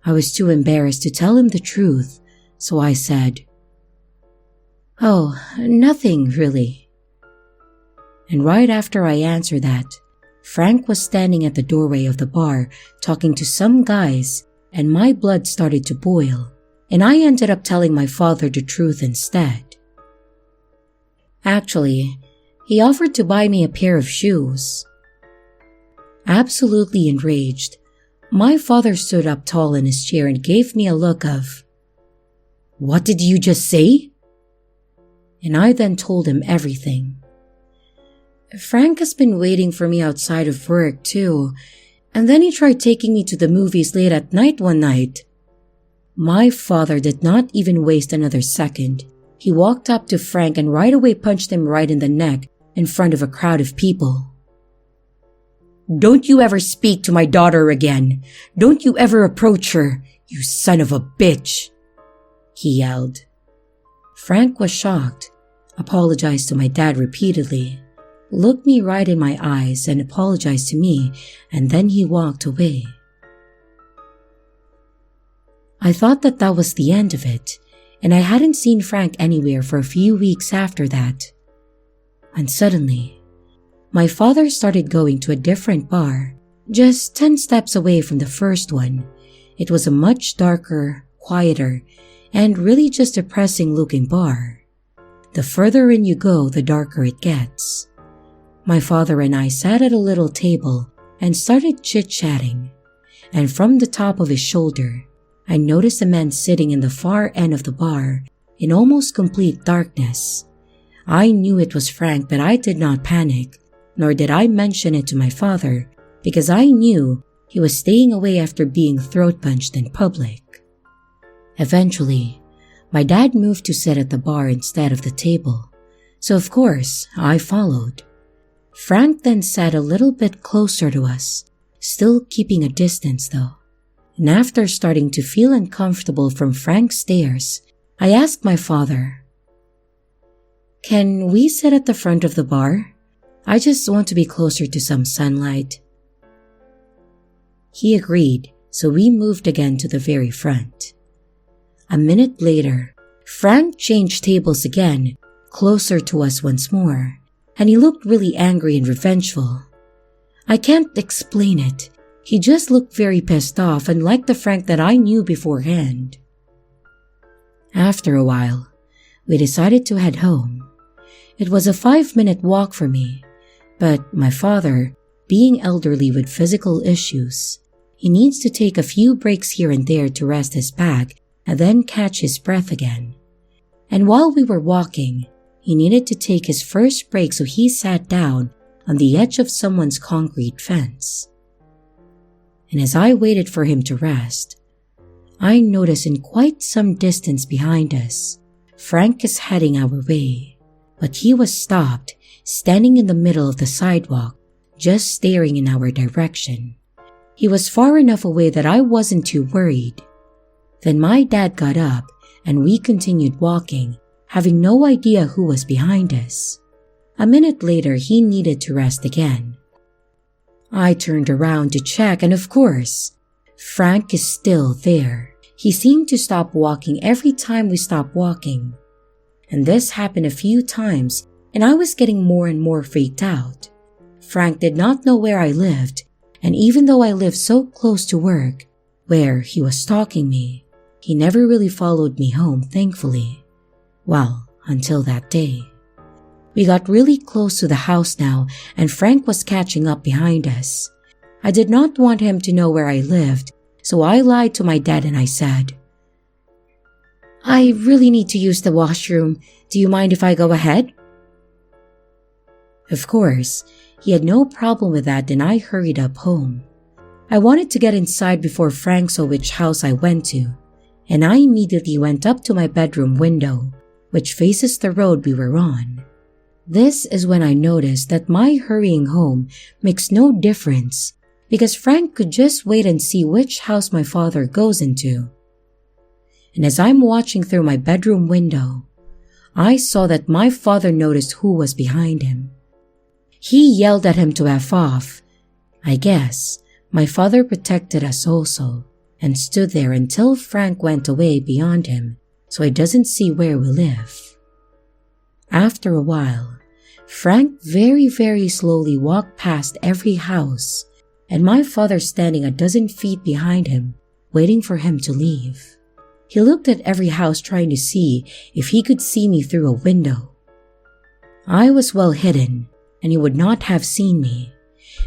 I was too embarrassed to tell him the truth, so I said, "Oh, nothing really." And right after I answered that, Frank was standing at the doorway of the bar talking to some guys, and my blood started to boil, and I ended up telling my father the truth instead. Actually, he offered to buy me a pair of shoes. Absolutely enraged, my father stood up tall in his chair and gave me a look of, "What did you just say?" And I then told him everything. Frank has been waiting for me outside of work too, and then he tried taking me to the movies late at night one night. My father did not even waste another second. He walked up to Frank and right away punched him right in the neck in front of a crowd of people. "Don't you ever speak to my daughter again. Don't you ever approach her, you son of a bitch," he yelled. Frank was shocked, apologized to my dad repeatedly, looked me right in my eyes and apologized to me, and then he walked away. I thought that that was the end of it, and I hadn't seen Frank anywhere for a few weeks after that. And suddenly, my father started going to a different bar, just 10 steps away from the first one. It was a much darker, quieter, and really just depressing looking bar. The further in you go, the darker it gets. My father and I sat at a little table and started chit-chatting, and from the top of his shoulder, I noticed a man sitting in the far end of the bar in almost complete darkness. I knew it was Frank, but I did not panic, nor did I mention it to my father, because I knew he was staying away after being throat-punched in public. Eventually, my dad moved to sit at the bar instead of the table, so of course, I followed. Frank then sat a little bit closer to us, still keeping a distance though. And after starting to feel uncomfortable from Frank's stares, I asked my father, "Can we sit at the front of the bar? I just want to be closer to some sunlight." He agreed, so we moved again to the very front. A minute later, Frank changed tables again, closer to us once more, and he looked really angry and revengeful. I can't explain it. He just looked very pissed off, unlike the Frank that I knew beforehand. After a while, we decided to head home. It was a 5-minute walk for me, but my father, being elderly with physical issues, he needs to take a few breaks here and there to rest his back and then catch his breath again. And while we were walking, he needed to take his first break, so he sat down on the edge of someone's concrete fence. And as I waited for him to rest, I noticed in quite some distance behind us, Frank is heading our way, but he was stopped, standing in the middle of the sidewalk, just staring in our direction. He was far enough away that I wasn't too worried. Then my dad got up and we continued walking, having no idea who was behind us. A minute later, he needed to rest again. I turned around to check, and of course, Frank is still there. He seemed to stop walking every time we stopped walking. And this happened a few times, and I was getting more and more freaked out. Frank did not know where I lived, and even though I lived so close to work, where he was stalking me, he never really followed me home, thankfully. Well, until that day. We got really close to the house now, and Frank was catching up behind us. I did not want him to know where I lived, so I lied to my dad and I said, "I really need to use the washroom. Do you mind if I go ahead?" Of course, he had no problem with that, and I hurried up home. I wanted to get inside before Frank saw which house I went to, and I immediately went up to my bedroom window, which faces the road we were on. This is when I noticed that my hurrying home makes no difference because Frank could just wait and see which house my father goes into. And as I'm watching through my bedroom window, I saw that my father noticed who was behind him. He yelled at him to F off. I guess my father protected us also and stood there until Frank went away beyond him so he doesn't see where we live. After a while, Frank very slowly walked past every house, and my father standing a dozen feet behind him, waiting for him to leave. He looked at every house trying to see if he could see me through a window. I was well hidden, and he would not have seen me,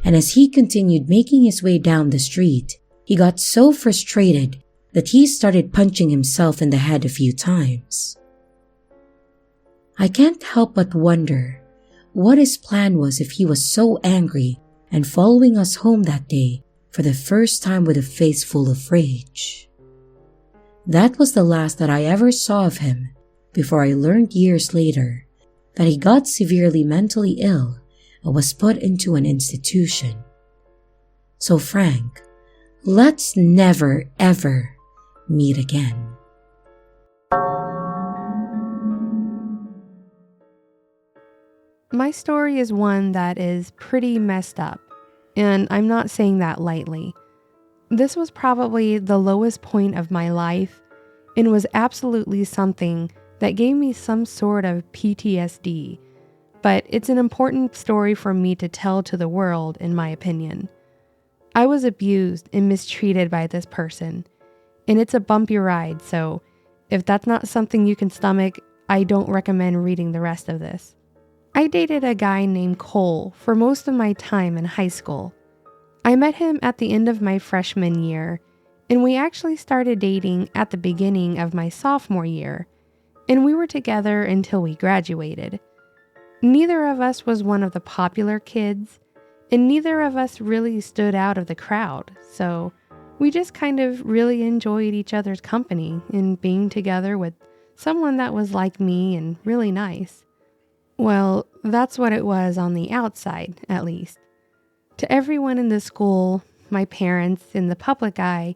and as he continued making his way down the street, he got so frustrated that he started punching himself in the head a few times. I can't help but wonder what his plan was if he was so angry and following us home that day for the first time with a face full of rage. That was the last that I ever saw of him before I learned years later that he got severely mentally ill and was put into an institution. So Frank, let's never ever meet again. My story is one that is pretty messed up, and I'm not saying that lightly. This was probably the lowest point of my life and was absolutely something that gave me some sort of PTSD, but it's an important story for me to tell to the world, in my opinion. I was abused and mistreated by this person, and it's a bumpy ride, so if that's not something you can stomach, I don't recommend reading the rest of this. I dated a guy named Cole for most of my time in high school. I met him at the end of my freshman year, and we actually started dating at the beginning of my sophomore year, and we were together until we graduated. Neither of us was one of the popular kids, and neither of us really stood out of the crowd, so we just kind of really enjoyed each other's company and being together with someone that was like me and really nice. Well, that's what it was on the outside, at least. To everyone in the school, my parents, and the public eye,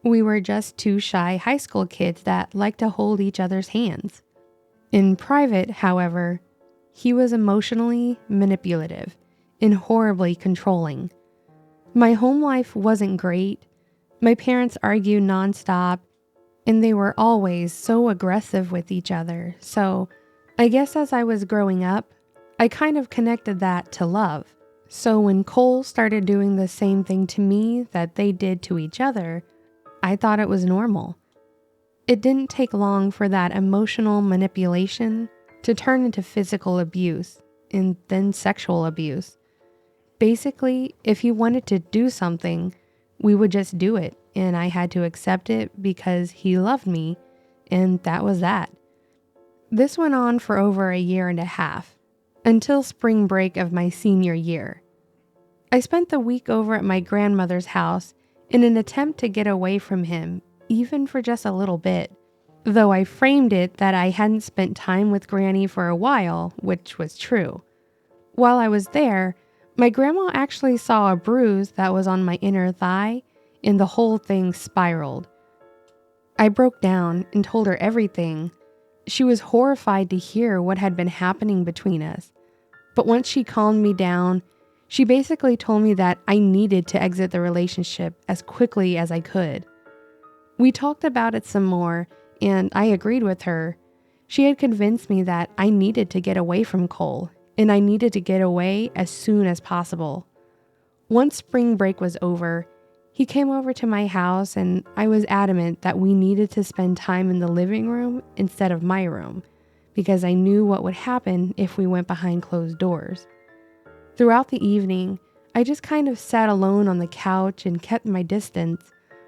we were just two shy high school kids that liked to hold each other's hands. In private, however, he was emotionally manipulative and horribly controlling. My home life wasn't great. My parents argued nonstop, and they were always so aggressive with each other, so I guess as I was growing up, I kind of connected that to love. So when Cole started doing the same thing to me that they did to each other, I thought it was normal. It didn't take long for that emotional manipulation to turn into physical abuse and then sexual abuse. Basically, if he wanted to do something, we would just do it, and I had to accept it because he loved me, and that was that. This went on for over a year and a half, until spring break of my senior year. I spent the week over at my grandmother's house in an attempt to get away from him, even for just a little bit, though I framed it that I hadn't spent time with Granny for a while, which was true. While I was there, my grandma actually saw a bruise that was on my inner thigh, and the whole thing spiraled. I broke down and told her everything. She was horrified to hear what had been happening between us, but once she calmed me down, she basically told me that I needed to exit the relationship as quickly as I could. We talked about it some more, and I agreed with her. She had convinced me that I needed to get away from Cole, and I needed to get away as soon as possible. Once spring break was over, he came over to my house, and I was adamant that we needed to spend time in the living room instead of my room, because I knew what would happen if we went behind closed doors. Throughout the evening, I just kind of sat alone on the couch and kept my distance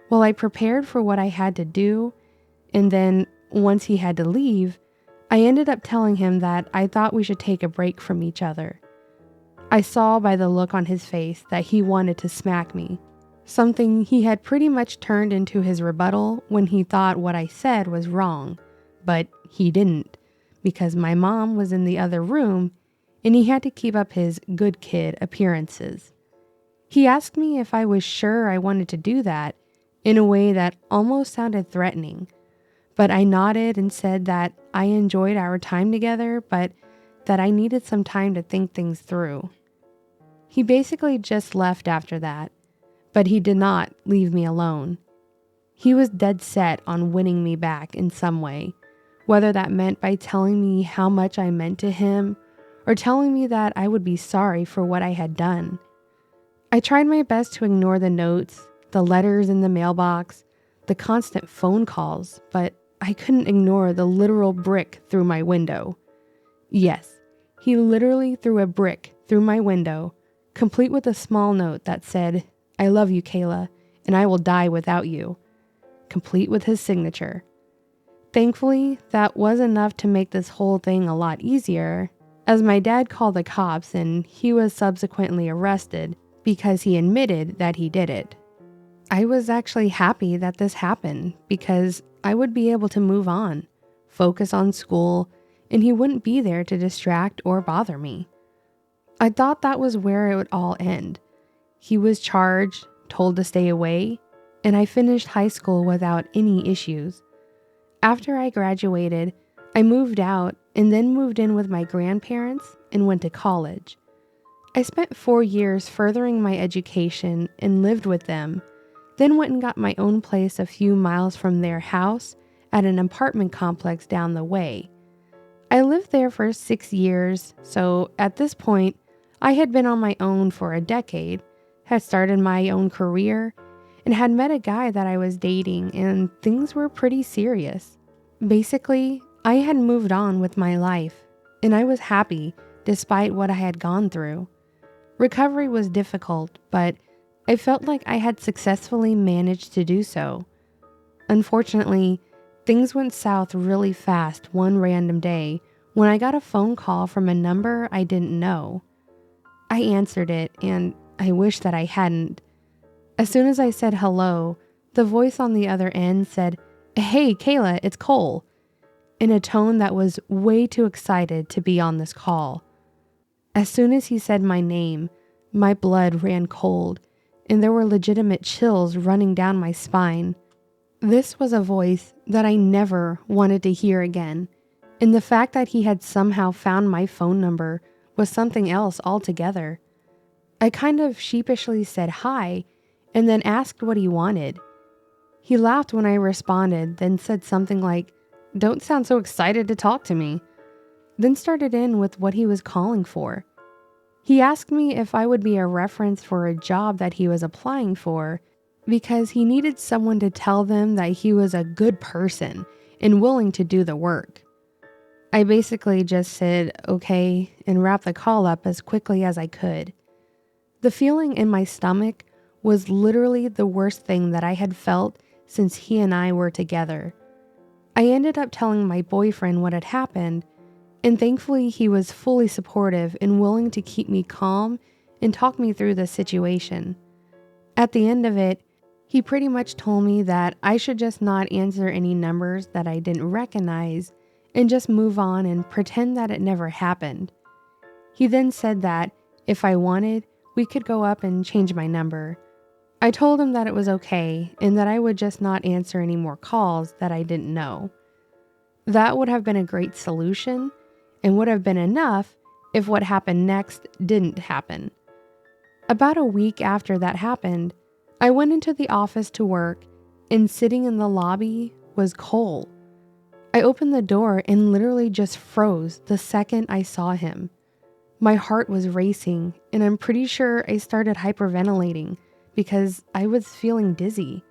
while I prepared for what I had to do, and then, once he had to leave, I ended up telling him that I thought we should take a break from each other. I saw by the look on his face that he wanted to smack me, something he had pretty much turned into his rebuttal when he thought what I said was wrong, but he didn't, because my mom was in the other room and he had to keep up his good kid appearances. He asked me if I was sure I wanted to do that in a way that almost sounded threatening, but I nodded and said that I enjoyed our time together, but that I needed some time to think things through. He basically just left after that, but he did not leave me alone. He was dead set on winning me back in some way, whether that meant by telling me how much I meant to him or telling me that I would be sorry for what I had done. I tried my best to ignore the notes, the letters in the mailbox, the constant phone calls, but I couldn't ignore the literal brick through my window. Yes, he literally threw a brick through my window, complete with a small note that said, "I love you, Kayla, and I will die without you," complete with his signature. Thankfully, that was enough to make this whole thing a lot easier, as my dad called the cops and he was subsequently arrested because he admitted that he did it. I was actually happy that this happened because I would be able to move on, focus on school, and he wouldn't be there to distract or bother me. I thought that was where it would all end. He was charged, told to stay away, and I finished high school without any issues. After I graduated, I moved out and then moved in with my grandparents and went to college. I spent 4 years furthering my education and lived with them, then went and got my own place a few miles from their house at an apartment complex down the way. I lived there for 6 years, so at this point, I had been on my own for a decade, had started my own career, and had met a guy that I was dating, and things were pretty serious. Basically, I had moved on with my life, and I was happy despite what I had gone through. Recovery was difficult, but I felt like I had successfully managed to do so. Unfortunately, things went south really fast one random day when I got a phone call from a number I didn't know. I answered it, and I wish that I hadn't. As soon as I said hello, the voice on the other end said, "Hey, Kayla, it's Cole," in a tone that was way too excited to be on this call. As soon as he said my name, my blood ran cold, and there were legitimate chills running down my spine. This was a voice that I never wanted to hear again, and the fact that he had somehow found my phone number was something else altogether. I kind of sheepishly said hi, and then asked what he wanted. He laughed when I responded, then said something like, "Don't sound so excited to talk to me," then started in with what he was calling for. He asked me if I would be a reference for a job that he was applying for, because he needed someone to tell them that he was a good person and willing to do the work. I basically just said okay and wrapped the call up as quickly as I could. The feeling in my stomach was literally the worst thing that I had felt since he and I were together. I ended up telling my boyfriend what had happened, and thankfully he was fully supportive and willing to keep me calm and talk me through the situation. At the end of it, he pretty much told me that I should just not answer any numbers that I didn't recognize and just move on and pretend that it never happened. He then said that if I wanted, we could go up and change my number. I told him that it was okay and that I would just not answer any more calls that I didn't know. That would have been a great solution and would have been enough if what happened next didn't happen. About a week after that happened, I went into the office to work, and sitting in the lobby was Cole. I opened the door and literally just froze the second I saw him. My heart was racing, and I'm pretty sure I started hyperventilating because I was feeling dizzy.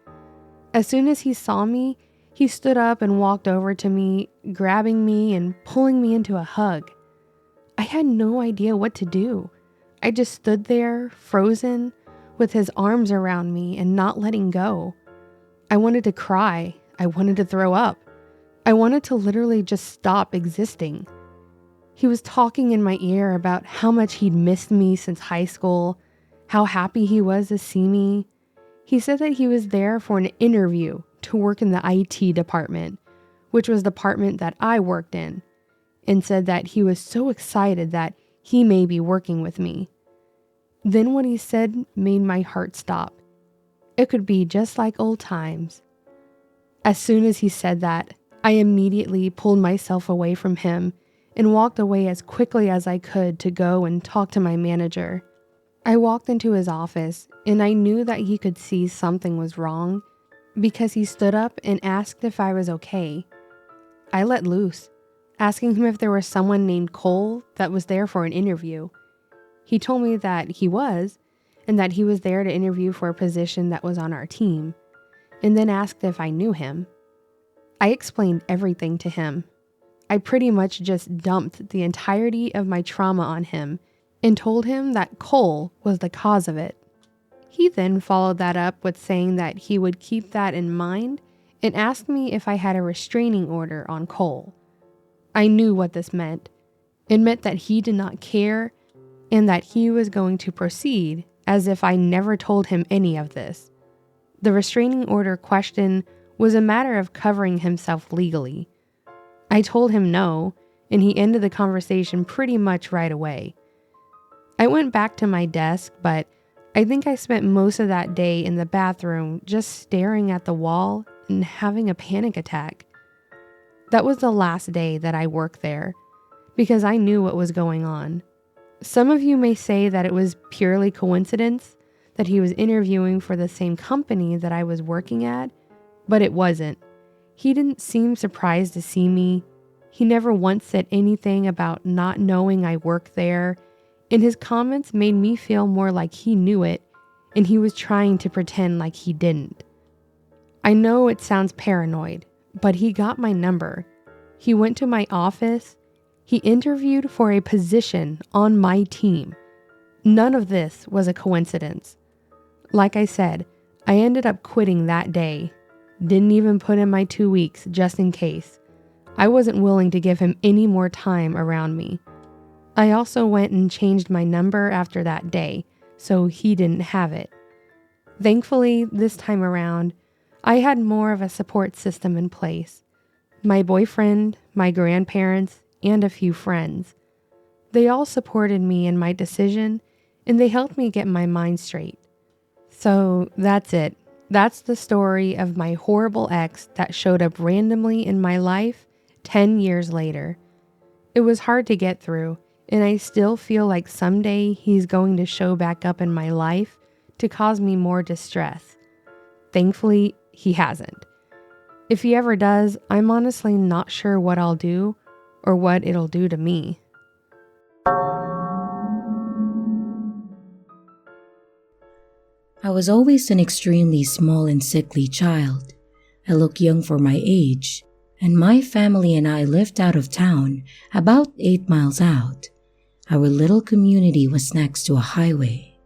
As soon as he saw me, he stood up and walked over to me, grabbing me and pulling me into a hug. I had no idea what to do. I just stood there, frozen, with his arms around me and not letting go. I wanted to cry. I wanted to throw up. I wanted to literally just stop existing. He was talking in my ear about how much he'd missed me since high school, how happy he was to see me. He said that he was there for an interview to work in the IT department, which was the department that I worked in, and said that he was so excited that he may be working with me. Then what he said made my heart stop. It could be just like old times. As soon as he said that, I immediately pulled myself away from him and walked away as quickly as I could to go and talk to my manager. I walked into his office and I knew that he could see something was wrong because he stood up and asked if I was okay. I let loose, asking him if there was someone named Cole that was there for an interview. He told me that he was, and that he was there to interview for a position that was on our team, and then asked if I knew him. I explained everything to him. I pretty much just dumped the entirety of my trauma on him and told him that Cole was the cause of it. He then followed that up with saying that he would keep that in mind and asked me if I had a restraining order on Cole. I knew what this meant. It meant that he did not care and that he was going to proceed as if I never told him any of this. The restraining order question was a matter of covering himself legally. I told him no, and he ended the conversation pretty much right away. I went back to my desk, but I think I spent most of that day in the bathroom just staring at the wall and having a panic attack. That was the last day that I worked there, because I knew what was going on. Some of you may say that it was purely coincidence that he was interviewing for the same company that I was working at, but it wasn't. He didn't seem surprised to see me. He never once said anything about not knowing I worked there, and his comments made me feel more like he knew it, and he was trying to pretend like he didn't. I know it sounds paranoid, but he got my number. He went to my office. He interviewed for a position on my team. None of this was a coincidence. Like I said, I ended up quitting that day. Didn't even put in my 2 weeks just in case. I wasn't willing to give him any more time around me. I also went and changed my number after that day, so he didn't have it. Thankfully, this time around, I had more of a support system in place. My boyfriend, my grandparents, and a few friends. They all supported me in my decision, and they helped me get my mind straight. So that's it. That's the story of my horrible ex that showed up randomly in my life 10 years later. It was hard to get through, and I still feel like someday he's going to show back up in my life to cause me more distress. Thankfully, he hasn't. If he ever does, I'm honestly not sure what I'll do or what it'll do to me. I was always an extremely small and sickly child. I look young for my age, and my family and I lived out of town, about 8 miles out. Our little community was next to a highway.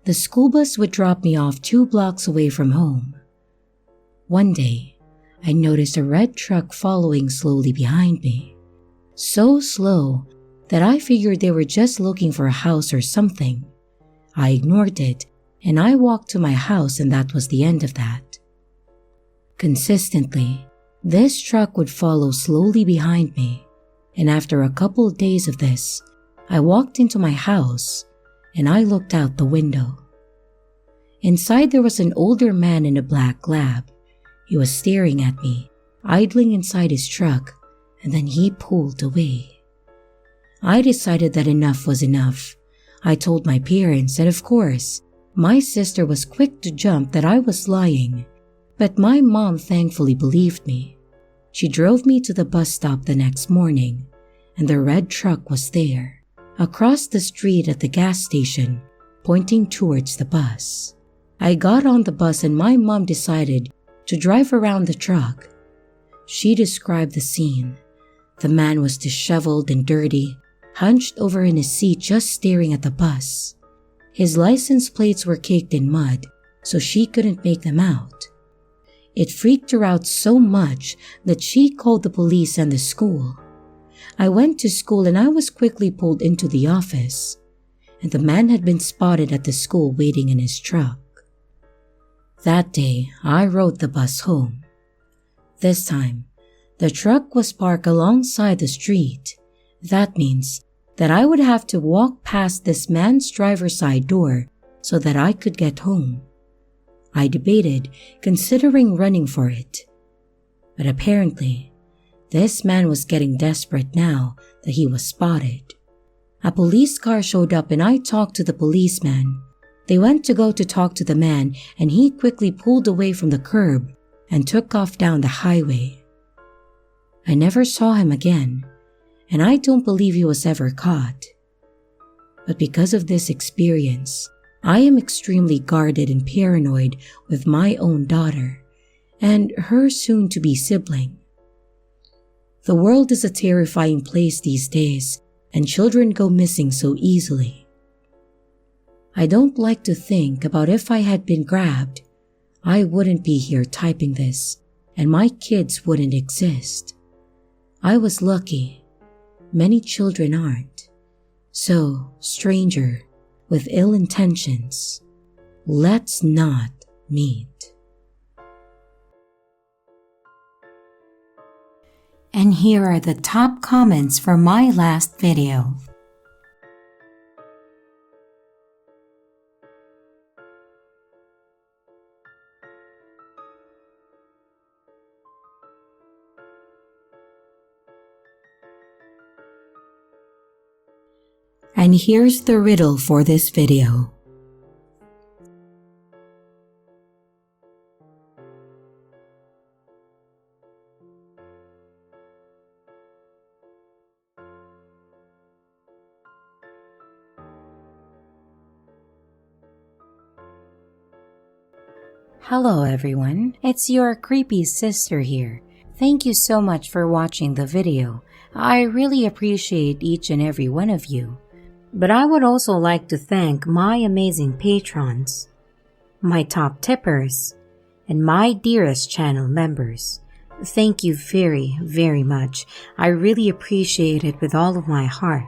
The school bus would drop me off 2 blocks away from home. One day, I noticed a red truck following slowly behind me. So slow that I figured they were just looking for a house or something. I ignored it, and I walked to my house, and that was the end of that. Consistently, this truck would follow slowly behind me, and after a couple of days of this, I walked into my house and I looked out the window. Inside there was an older man in a black lab. He was staring at me, idling inside his truck, and then he pulled away. I decided that enough was enough. I told my parents, and of course, my sister was quick to jump that I was lying, but my mom thankfully believed me. She drove me to the bus stop the next morning, and the red truck was there, across the street at the gas station, pointing towards the bus. I got on the bus and my mom decided to drive around the truck. She described the scene. The man was disheveled and dirty, hunched over in his seat just staring at the bus. His license plates were caked in mud, so she couldn't make them out. It freaked her out so much that she called the police and the school. I went to school and I was quickly pulled into the office, and the man had been spotted at the school waiting in his truck. That day, I rode the bus home. This time, the truck was parked alongside the street. That means that I would have to walk past this man's driver's side door so that I could get home. I debated considering running for it. But apparently, this man was getting desperate now that he was spotted. A police car showed up and I talked to the policeman. They went to go to talk to the man and he quickly pulled away from the curb and took off down the highway. I never saw him again, and I don't believe he was ever caught. But because of this experience, I am extremely guarded and paranoid with my own daughter and her soon-to-be sibling. The world is a terrifying place these days, and children go missing so easily. I don't like to think about if I had been grabbed, I wouldn't be here typing this, and my kids wouldn't exist. I was lucky. Many children aren't. So, stranger, with ill intentions, let's not meet. And here are the top comments for my last video. And here's the riddle for this video. Hello everyone, it's your creepy sister here. Thank you so much for watching the video. I really appreciate each and every one of you. But I would also like to thank my amazing patrons, my top tippers, and my dearest channel members. Thank you very, very much. I really appreciate it with all of my heart.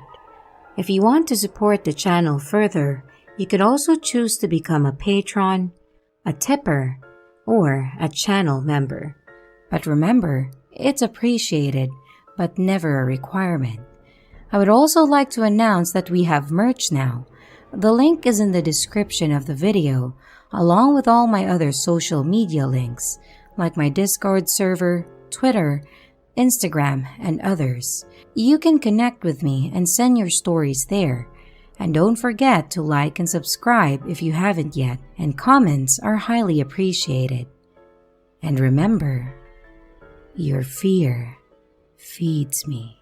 If you want to support the channel further, you could also choose to become a patron, a tipper, or a channel member. But remember, it's appreciated, but never a requirement. I would also like to announce that we have merch now. The link is in the description of the video, along with all my other social media links, like my Discord server, Twitter, Instagram, and others. You can connect with me and send your stories there. And don't forget to like and subscribe if you haven't yet, and comments are highly appreciated. And remember, your fear feeds me.